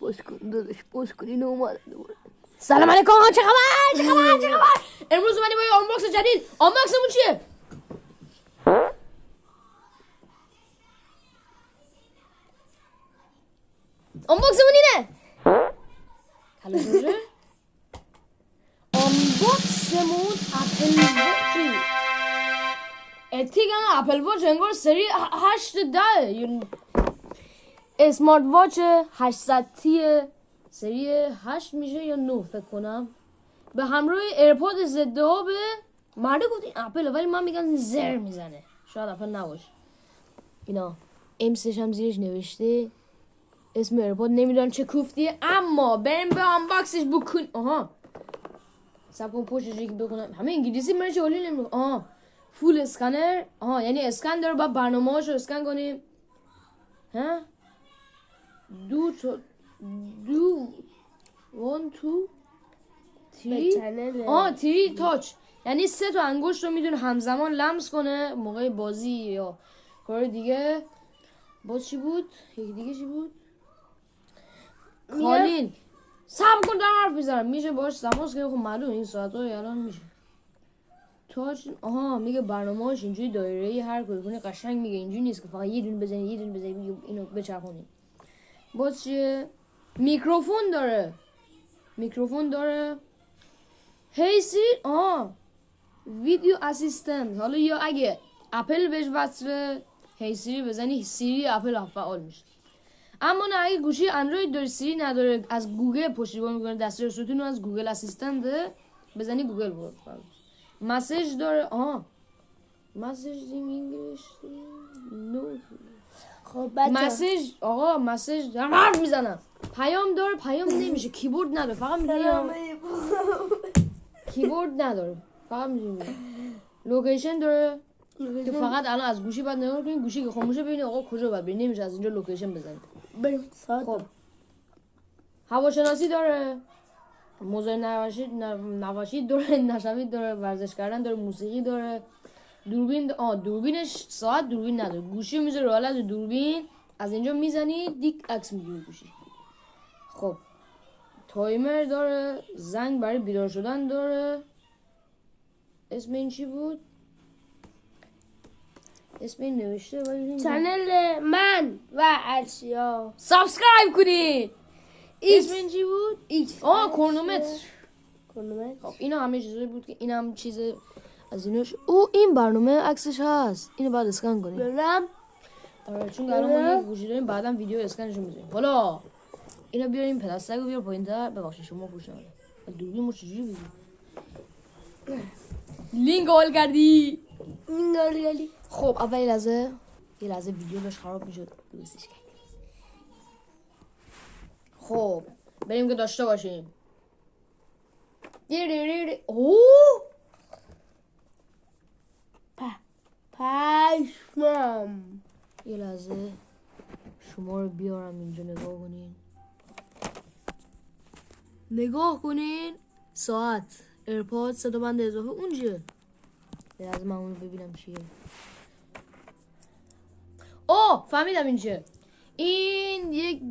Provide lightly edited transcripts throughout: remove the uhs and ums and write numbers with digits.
باز کن داداش باز کن اینو اومد دوباره. سلام علیکم چه خبر امروز اومدیم با یه آنباکس جدید. آنباکسمون چیه؟ آنباکسمون اینه. آنباکسمون اپل واچی. اتیگم اپل واچ انگار سری 810 اسمارت واچ 800 سری 8 میشه یا 9 فکر کنم. به همراه ایرپاد ضد ها به مرده گفتین اپل، ولی من میگم زر میزنه، شاید اپل نباشه. اینا امسش هم زیرش نوشته، اسم ایرپاد نمیدونم چه کوفتیه، اما بریم به آنباکسش بکن. آها سب کن پشتش یکی بکنم، همه انگلیسی من چه حالی نمیگم. آها فول اسکنر، آها یعنی اسکن داره، با برنامه هاشو اسکن کنیم. ها دو وان تو تری تاچ، یعنی 3 تا انگشت رو میتونه همزمان لمس کنه موقع بازی یا کار دیگه. باز چی بود؟ یکی دیگه چی بود؟ کالین. صبر کن دارم حرف میزنم. میشه باش تماس که خب معلوم این ساعت‌های الان میشه. تاچ آها میگه برنامه‌اش اینجوری دایره‌ای هر کاری کنی قشنگ میگه، اینجوری نیست که فقط یه دونه بزنی اینو بچرخونی. باز چیه؟ میکروفون داره. هی سیری، ویدیو اسیستنت. حالا یا اگه اپل بهش وصله هی سیری بزنی سیری اپل فعال میشه. اما نه اگه گوشی اندروید داره سیری نداره، از گوگل پشتیبانی میکنه، دستور ستون از گوگل اسیستنت بزنی گوگل بود. مسیج داره. مسیج این انگلیش نو. خب بچه مسیج مسیج دارم حرف میزنم. پیام داره، پیام نمیشه، کیبورد نداره، فقط میگه کیبورد نداره، فقط میگه لوکیشن داره که فقط الان از گوشی بعد نگاه کنید، گوشی که خاموشه ببینید آقا کجا باید برید، نمیشه از اینجا لوکیشن بزنید. بریم خب هواشناسی داره، موزه نواشی داره، نشوید داره، ورزش کردن داره، موسیقی داره، دوربین دوربینش ساعت دوربین نداره، گوشی میذاره رو حالت دوربین، از اینجا میزنی دیک عکس میگیره گوشی. خب تایمر داره، زنگ برای بیدار شدن داره. اسم این چی بود؟ اسم این نوشته ولی چنل من و اشیا سابسکرایب کنید. اسم این چی بود؟ کرونومتر. خب اینا همه چیزایی بود که اینم چیز از ایناش. این برنامه عکسش هست، اینو بعد اسکن کنید. ببینم. آره چون الان ما یه گوشی داریم، بعدم ویدیو اسکنشو میذاریم. حالا اینا بیاریم پلاستیکو بیار پایین‌تر. ببخشید شما پوش نکنید. دوربینمو چجوری بزنیم؟ لینک هول کردی. خب اول یه لحظه ویدیو داشت خراب میشد، درستش کردیم. خب بریم که داشته باشیم. پشمام. یه لحظه شما رو بیارم اینجا نگاه کنین. ساعت، ایرپاد، صدا بند اضافه اونجا. یه لحظه من اونو ببینم چیه. فهمیدم این چیه. این یک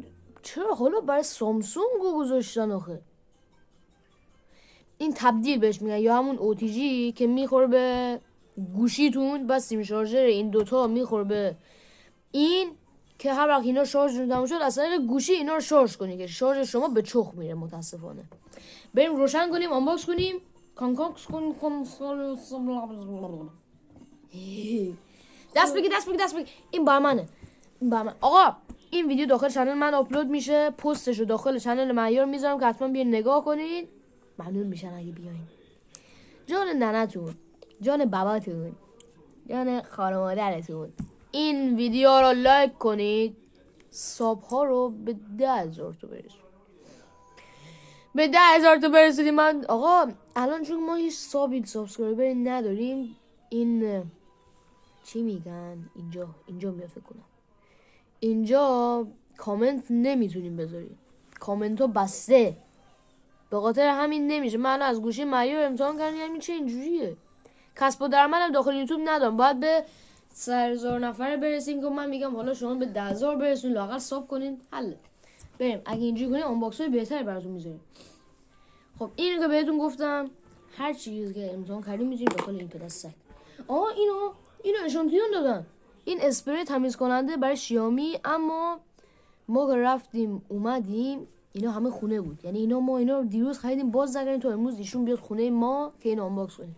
چرا حالا برای سامسونگ گذاشتن آخه؟ این تبدیل بهش میگن، یا همون اوتیجی که میخوره به گوشیتون، بس سیم شارژر این دوتا میخوره به این که هر وقت اینا شارژ تموم شد از طریق گوشی اینا رو شارژ کنی که شارژ شما به چخ میره متاسفانه. بریم روشن کنیم، آنباکس کنیم. دست بگی این بر منه. آقا این ویدیو داخل چنل من آپلود میشه، پستش رو داخل چنل معیار میذارم که حتما بیاین نگاه کنین. ممنون میشن اگه بیاین. جان ننتون، جان باباتون، جان خانوادرتون این ویدیو رو لایک کنید. ساب ها رو به 10,000 تا برسونید. به 10,000 تا برسونید. من آقا الان چون ما هیچ سابسکرایبر نداریم، این چی میگن اینجا میاد فکر کنم اینجا کامنت نمیتونیم بذاریم، کامنت ها بسته، به خاطر همین نمیشه. من از گوشی معیار امتحان کردم، یعنی چه اینجوریه. کسب و درآمدم داخل یوتیوب ندارم، باید به 100,000 نفر برسیم که من میگم حالا شما به 10,000 برسون لااقل ساب کنین حل. بریم اگه اینجوری کنیم آنباکس های بهتری براتون میذاریم. خب اینو که بهتون گفتم هر چیزی که امتحان کردیم میذاریم داخل این پدستک. اینو اشانتیون دادن. این اسپری تمیز کننده برای شیامی، اما ما که رفتیم اومدیم اینا همه خونه بود. یعنی اینا رو دیروز خریدیم باز نکردیم تو امروز ایشون بیاد خونه ما که اینو آنباکس کنیم.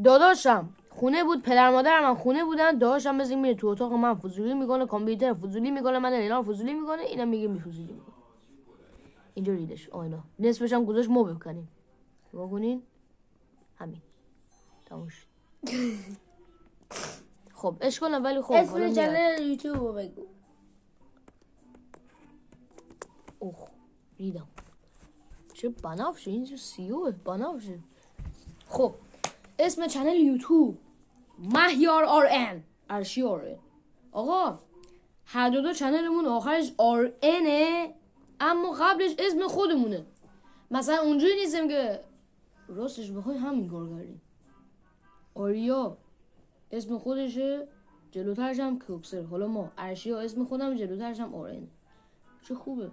داداشم خونه بود، پدر مادرم هم خونه بودن. داداشم مثل میره تو اتاق من فضولی میکنه، کامپیوتر فضولی میکنه، من اینا فضولی میکنه، اینم میگه میفضولی میکنه. اینجا ریدش اینا نصفش هم گذاشت ما بکنیم. واگونین همین تموم شد. خب اشکال نه، ولی خب اسم چنل یوتیوب رو بگو. اوه ریدم چه بنفشه، این چه سیوه بنفشه. خب اسم چنل یوتیوب مهیار RN ارشی RN. آقا هر دو چنلمون آخرش RNه، اما قبلش اسم خودمونه. مثلا اونجوری نیستم که راستش بخوای همین کار کردیم. آریا اسم خودشه، جلوترش هم کوکسر. حالا ما ارشیا اسم خودم، جلوترش هم RN. چه خوبه.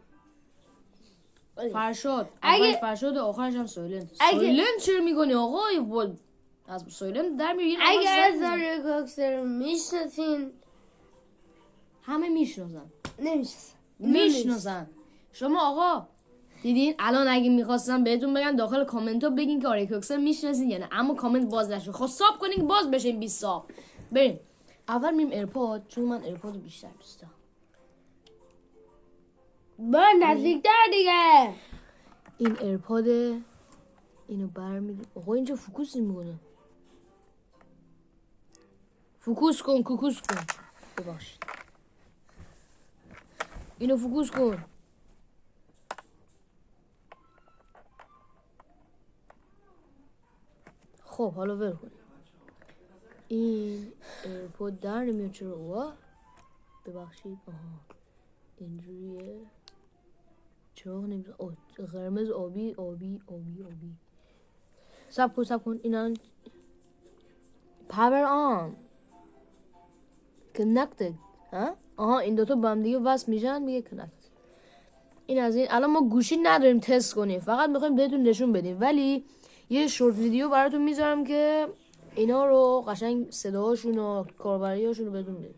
فرشاد اولش فرشاد آخرش هم سایلنت. سایلنت چرا میکنی آقا؟ از سایلنت در میری. اگر از آریا کوکسر میشناسین، همه میشناسن. میشناسن. شما آقا دیدین الان اگه میخواستم بهتون بگن داخل کامنت ها بگین که آریا کوکسر میشناسین یا نه، اما کامنت باز نشد. خب ساب کنین که باز بشه این 20 ساب. بریم اول میم ایرپاد، چون من ایرپاد بیشتر دوست دارم. با نزدیکتر دیگه. این ایرپاد اینو برمی‌دارم. آقا اینجا فوکوس میکنه. فوکوس کن کوکوس کن. ببخشید اینو فوکوس کن. خب حالا ول کن. این ایرپاد در نمیاد چرا؟ اوه ببخشید. آها اینجوریه. چراغ نمیزن. قرمز آبی آبی آبی آبی. سب کن اینا پاور آن کنکتد. آها این دوتا با هم دیگه وصل میشن میگه کنکت. این از این. الان ما گوشی نداریم تست کنیم، فقط میخوایم بهتون نشون بدیم، ولی یه شورت ویدیو براتون میذارم که اینا رو قشنگ صداهاشون و کاربریاشون رو بهتون میدیم.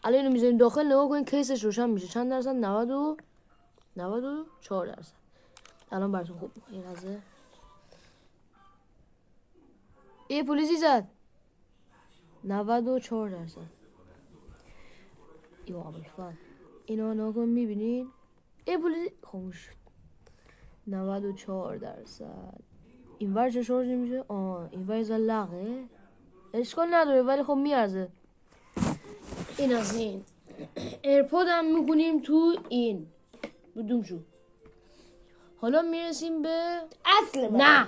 الان اینو میذاریم داخل، نگاه کنین کیسش روشن میشه. چند درصد؟ 94 درصد. الان براتون خوب این لحظه یه پلیسی زد. 94 درصد. یا ابوالفضل اینا نگاه میبینین یه پلیسی خاموش شد. 94 درصد. این ور چه شارژ نمیشه؟ این ور از لغه اشکال نداره ولی خب میارزه. این از این. ایرپاد هم میکنیم تو این بدون شو. حالا میرسیم به اصل نه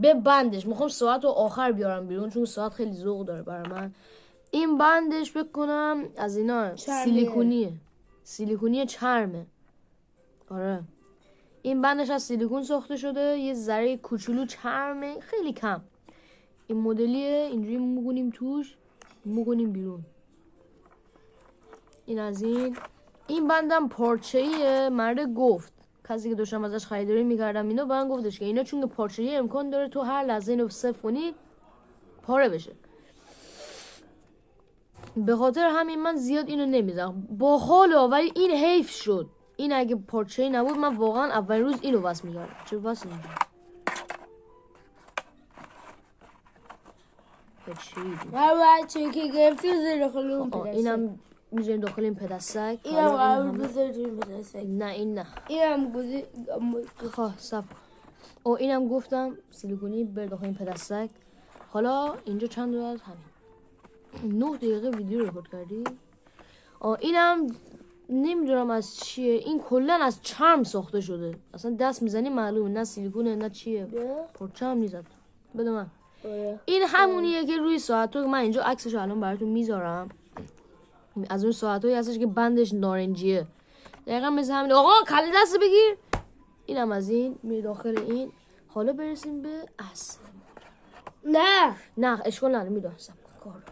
به بندش. میخوام ساعت رو آخر بیارم بیرون چون ساعت خیلی ذوق داره برای من. این بندش بکنم از اینا سیلیکونی چرمه. آره این بندش از سیلیکون ساخته شده، یه ذره کوچولو چرمه خیلی کم. این مدلیه. اینجوری میگونیم توش میگونیم بیرون. این از این. این بندم پارچه‌ایه. مرد گفت کسی که داشتم ازش خریداری میکردم اینو من گفتش که اینا چون که پارچه‌ای امکان داره تو هر لحظه اینو صفر کنی پاره بشه. به خاطر همین من زیاد اینو نمیزنم. با حالا ولی این حیف شد. این اگه پارچه‌ای نبود من واقعا اولین روز اینو وصل می‌کردم. چه وصل می‌کنم؟ چون که گرفتی زیر داخل اون پدستک. اینم می‌ذاریم داخل این پدستک. اینم قرار بذاری توی این پدستک. نه این نه. اینم گذی صبر. اینم گفتم سیلیکونی بر داخل این پدستک. حالا اینجا چند دور از همین 9 دقیقه ویدیو رکورد کردی. اینم نمیدونم از چیه. این کلا از چرم ساخته شده. اصلا دست میزنی معلومه نه سیلیکونه نه چیه. پرچم نیست. بده من. این همونیه که روی ساعتو من اینجا عکسشو الان براتون میذارم. از اون ساعتایی هستش که بندش نارنجیه. دقیقا مثل همین. آقا کله دست بگیر. اینم از این می داخل این. حالا برسیم به اصل. نه اشکال نداره میدونم کار.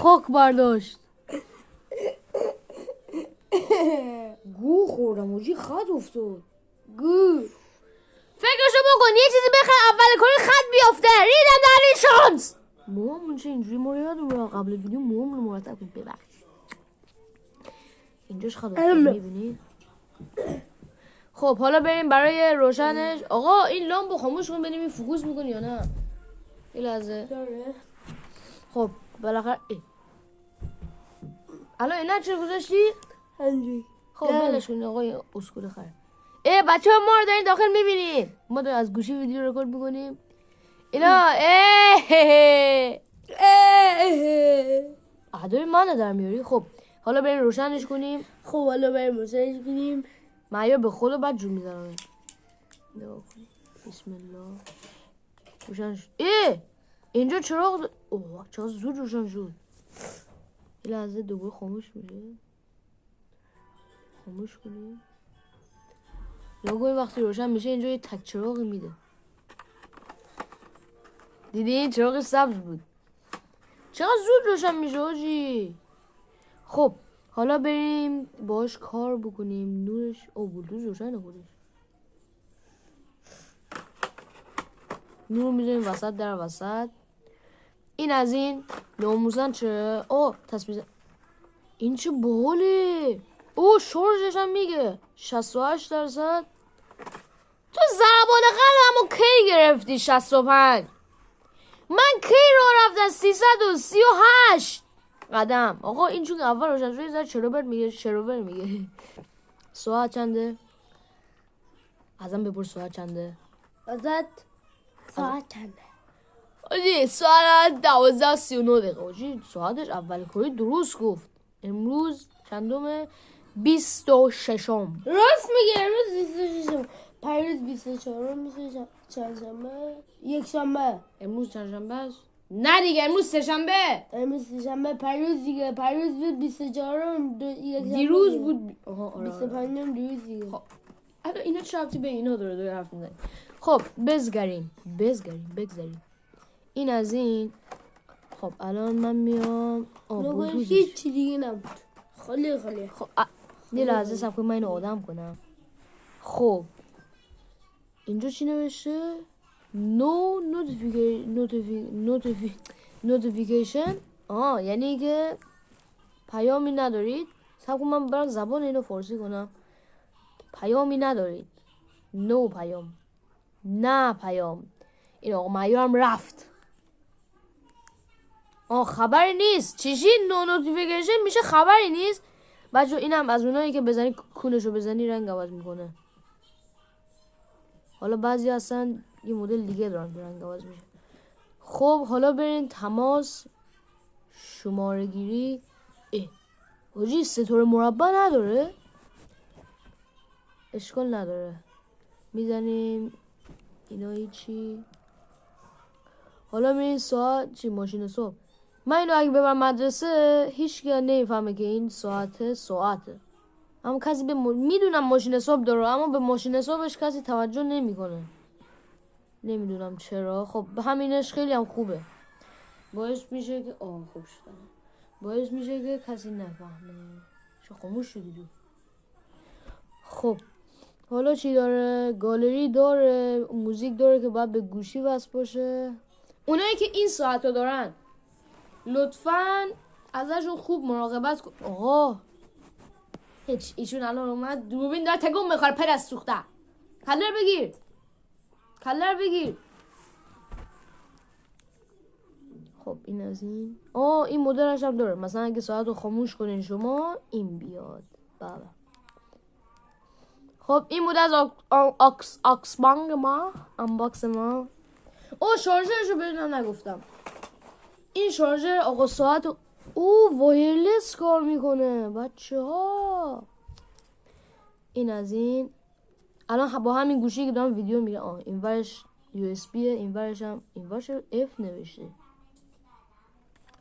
خاک برداشت. گو خوردم موجی خط افتاد. گو فکرشو بکن یه چیزی بخیر اول کاری خط بیافته. ریدم در این شانس. موامون چه اینجوری ما رو یادم رو قبل ویدیو موامون رو مرتب کنیم. ببخشید اینجاش خط افتاد میبینید. خب حالا بریم برای روشنش. آقا این لامپو خاموش کن ببینیم این فوکوس میکنه یا نه. یه لحظه داره. خب بالاخره الان اینا چه گذاشتی؟ همجوری. خب بلش کن آقای اسکول خر. بچه ها ما رو دارین داخل میبینید. ما داریم از گوشی ویدیو رکورد میکنیم. اینا داریم من در میاری. خب حالا بریم روشنش کنیم. خب حالا بریم روشنش کنیم. معیار به خدا بعد جون میزنم. بسم الله روشن شد. اینجا چراغ اوه چرا زود روشن شد. یه لحظه دوباره خاموش میشه. خاموش کنیم. نگاه وقتی روشن میشه اینجا یه تک چراغ میده. دیدین چراغ سبز بود. چقدر زود روشن میشه آجی. خب حالا بریم باش کار بکنیم. نورش بلوز روشن خودش. نور میذاریم وسط در وسط. این از این ناموزن چه تصویر این چه باله. شارژش هم میگه 68%. تو ضربان قلبمو کی گرفتی 65؟ من کی رو رفتم 338 قدم. آقا این چون اول روشن شد زد شروبر میگه ساعت چنده؟ ازم بپرس ساعت چنده؟ ازت ساعت چنده؟ آجی ساعت 12:39 دقیقه. آجی ساعتش اول کاری درست گفت. امروز چندمه؟ 26م. راست میگه امروز 26م. پیروز 24 میشه چهارشنبه. یک شنبه. امروز چهارشنبه است؟ نه دیگه امروز سه‌شنبه. امروز سه‌شنبه. پیروز دیگه. پیروز بود 24 دیروز بود. آره 25 دیروز دیگه. خب الان اینا چه ربطی به اینا داره حرف میزنی؟ خب بگذریم. این از این. خب الان من میام هیچ چی دیگه نبود. خالی. خب یه لحظه صبر کن من اینو آدم کنم. خب اینجا چی نوشته؟ No notification. یعنی که پیامی ندارید. صبر کن من برام زبان اینو فارسی کنم. پیامی ندارید. نو پیام. نه پیام. این آقا معیارم رفت. خبری نیست. چیشی نو نوتیفیکیشن میشه خبری نیست. بچه اینم از اونایی که بزنی کونشو بزنی رنگ عوض میکنه. حالا بعضی هستن یه مدل دیگه دارن رنگ عوض میشه. خب حالا برین تماس شماره گیری. حاجی ستاره مربع نداره؟ اشکال نداره میزنیم اینا هیچی. حالا میرین ساعت چی ماشین صبح. من اینو اگه ببرم مدرسه هیچ که نمیفهمه که این ساعته. اما کسی میدونم ماشین صبح داره اما به ماشین صبحش کسی توجه نمیکنه. نمیدونم چرا. خب همینش خیلی هم خوبه. باعث میشه که خوب شدن. باعث میشه که کسی نفهمه. چه خاموش شدی تو. خب حالا چی داره؟ گالری داره، موزیک داره که باید به گوشی وصل باشه. اونایی که این ساعتو دارن لطفاً ازشون خوب مراقبت کن. هیچ ایشون الان اومد دوربین داره تکون میخوره پر از سوخته. کلر بگیر. خب این از این. این مدلش هم داره. مثلا اگه ساعتو خاموش کنین شما این بیاد. بله. خب این بود از آنباکس ما. شارژرشو ببینم نگفتم. این شارژر آقا ساعت وایرلس کار میکنه بچه ها. این از این. الان با همین گوشی که دارم ویدیو میگم این ورش USB این ورش F نوشته.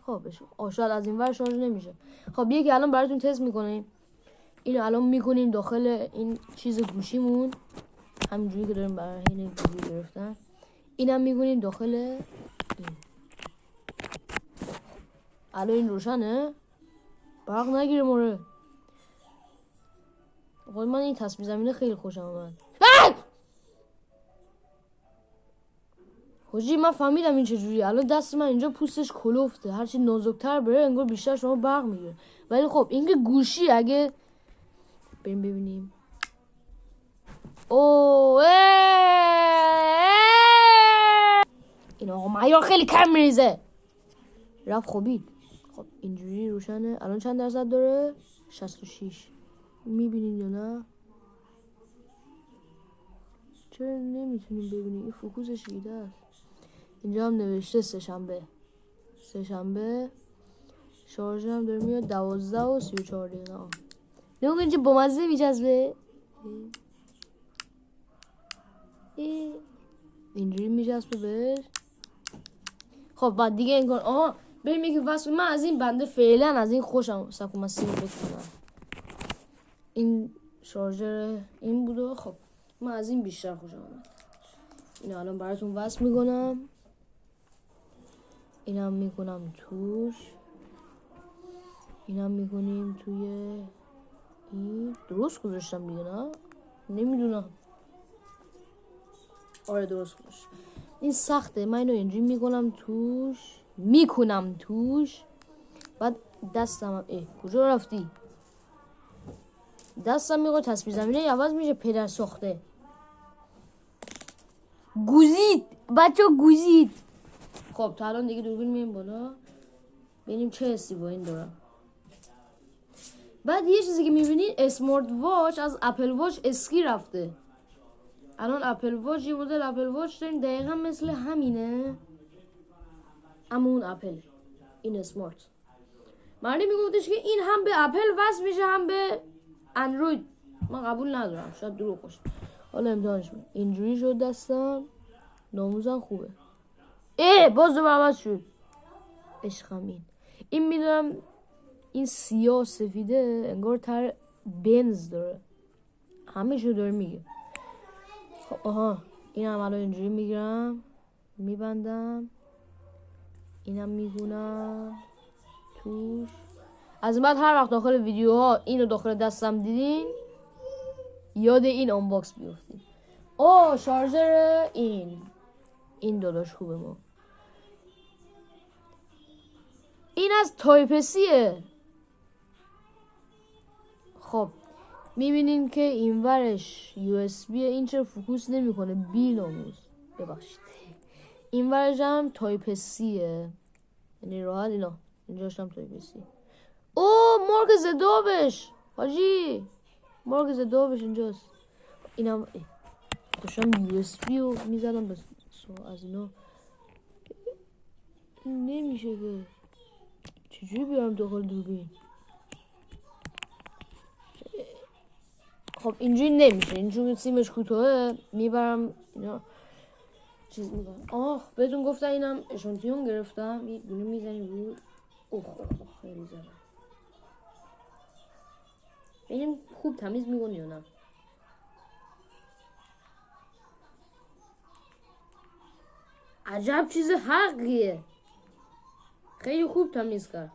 خب شاید از این ور شارژ نمیشه. خب یکی الان براتون تست میکنیم. اینو الان میکنیم داخل این چیز گوشیمون همینجوری که داریم برای این ویدیو گرفتن. اینم میکنیم داخل این. الان این روشنه برق نگیره موره. قول من این تصمیم زمینه خیلی خوشم آمد. حاجی من فهمیدم این چجوری. الان دست من اینجا پوستش کلفته، هرچی نازکتر بره انگار بیشتر شما برق میگیره. ولی خب این که گوشی اگه بریم ببینیم. اوه این آقا معیار خیلی کم میریزه. رفت خوبید. خب اینجوری روشنه. الان چند درصد داره؟ 66. میبینید یا نه؟ چرا نمیتونیم ببینیم؟ این فوکوسش ایده است. اینجا هم نوشته سه‌شنبه شارژ هم داره میاد 12 و 34 دقیقه. نمیگه اینجا بامزه میچسبه. اینجوری میچسبه بهش. خب بعد دیگه این کن. آها بریم یکی واسه من از این بنده فعلا از این خوشم سکومسی رو بکنم. این شارژر این بوده. خب من از این بیشتر خوشم اومد. اینو الان براتون وصل میکنم. اینم میکنم توش. اینم میکنیم توی این. درست گذاشتم دیگه نه؟ نمیدونم. آره درست گذاشتم. این سخته. من اینو اینجوری میکنم توش. بعد دستم کجا رفتی؟ دستم میگه تصویر زمینه عوض میشه. پدر ساخته گوزید بچه گوزید. خب تا الان دیگه دوربین میریم بالا ببینیم چه حسی با این دارم. بعد یه چیزی که میبینید اسمارت واچ از اپل واچ اسکی رفته. الان اپل واچ یه مدل اپل واچ داریم دقیقا مثل همینه، اما اون اپل این اسمارت. مردی میگفتش که این هم به اپل وصل میشه هم به اندروید. من قبول ندارم، شاید دروغ باشه. حالا امتحانش میکنم. اینجوری شد دستم. ناموزم خوبه. باز دوباره عوض شد. عشقم این میدونم این سیاه سفیده انگار تر بنز داره. همه شو داره میگه. خب آها اینم الان اینجوری میگیرم میبندم. اینم میگونم توش. از بعد هر وقت داخل ویدیوها اینو داخل دستم دیدین یاد این آنباکس بیفتین. شارژر این داداش خوبه. ما این از تایپ سیه. خب میبینین که این ورش یو اس بی. این چرا فوکوس نمیکنه بی ناموز؟ ببخشید. این ورش هم تایپ سیه، یعنی راحت اینا اینجاش هم تایپ سی. مارک زدابش حاجی، مارک زدابش اینجاست. اینم داشتم یو اس بی رو میزدم بس از اینا نمیشه که. چجوری بیارم داخل دوربین؟ خب اینجوری نمیشه. اینجوری سیمش کوتاهه. میبرم اینا چیز میکنم. بهتون گفتم اینم اشانتیون گرفتم. یه دونه میزنیم رو. خیلی زدم. ببینیم خوب تمیز میکنی یا نه. عجب چیز حقیه. خیلی خوب تمیز کرد.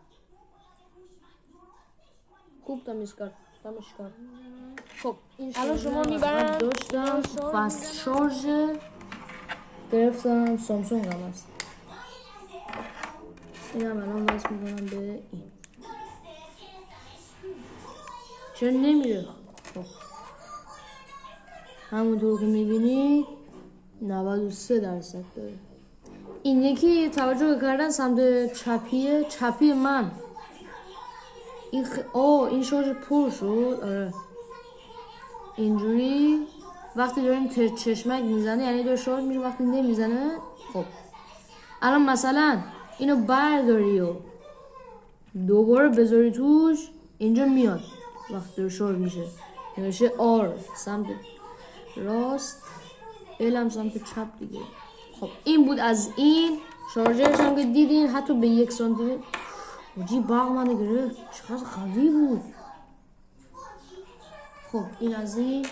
خب الان شما میبرم داشتم فست شارژ گرفتم. سامسونگ هم هست. اینم الان وصل میکنم به این. چرا نمیره؟ خب همونطور که میبینید 93% داره. این یکی توجه کردن سمت چپی من. این شارژ پر شد. آره اینجوری وقتی داریم چشمک میزنه یعنی داره شارژ میشه. وقتی نمیزنه خب الان مثلا اینو برداری و دوباره بذاری توش اینجا میاد. وقتی داره شارژ میشه نمیشه آر سمت راست، هم سمت چپ دیگه. خب این بود از این شارژرش هم که دیدین حتی به 1 سانتی متر باغ منو گرفت. چقدر قوی بود. خب این از این.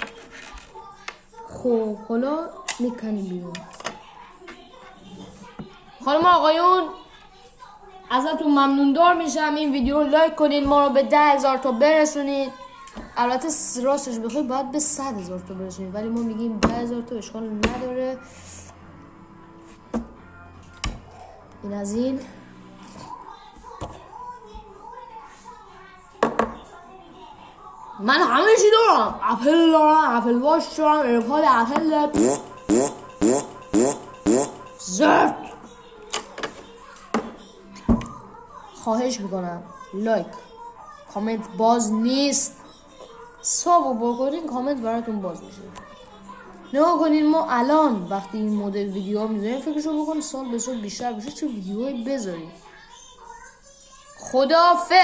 خب حالا میکنیم بیرون. خانم آقایون ازتون ممنون دار میشم این ویدیو رو لایک کنین، ما رو به 10,000 تا برسونید. البته راستش بخوای باید به 100,000 تا برسونید، ولی ما میگیم 10,000 تا اشکال نداره. این از این. من همه چی دارم، اپل دارم، اپل واچ دارم، ایرپاد اپل زرد. خواهش میکنم لایک کامنت باز نیست، سابو بکنین کامنت براتون باز میشه. نگاه کنین ما الان وقتی این مدل ویدیو ها میذاریم فکرشو بکنین سال به سال بیشتر بشه چه ویدیوهایی بذاریم. خداحافظ.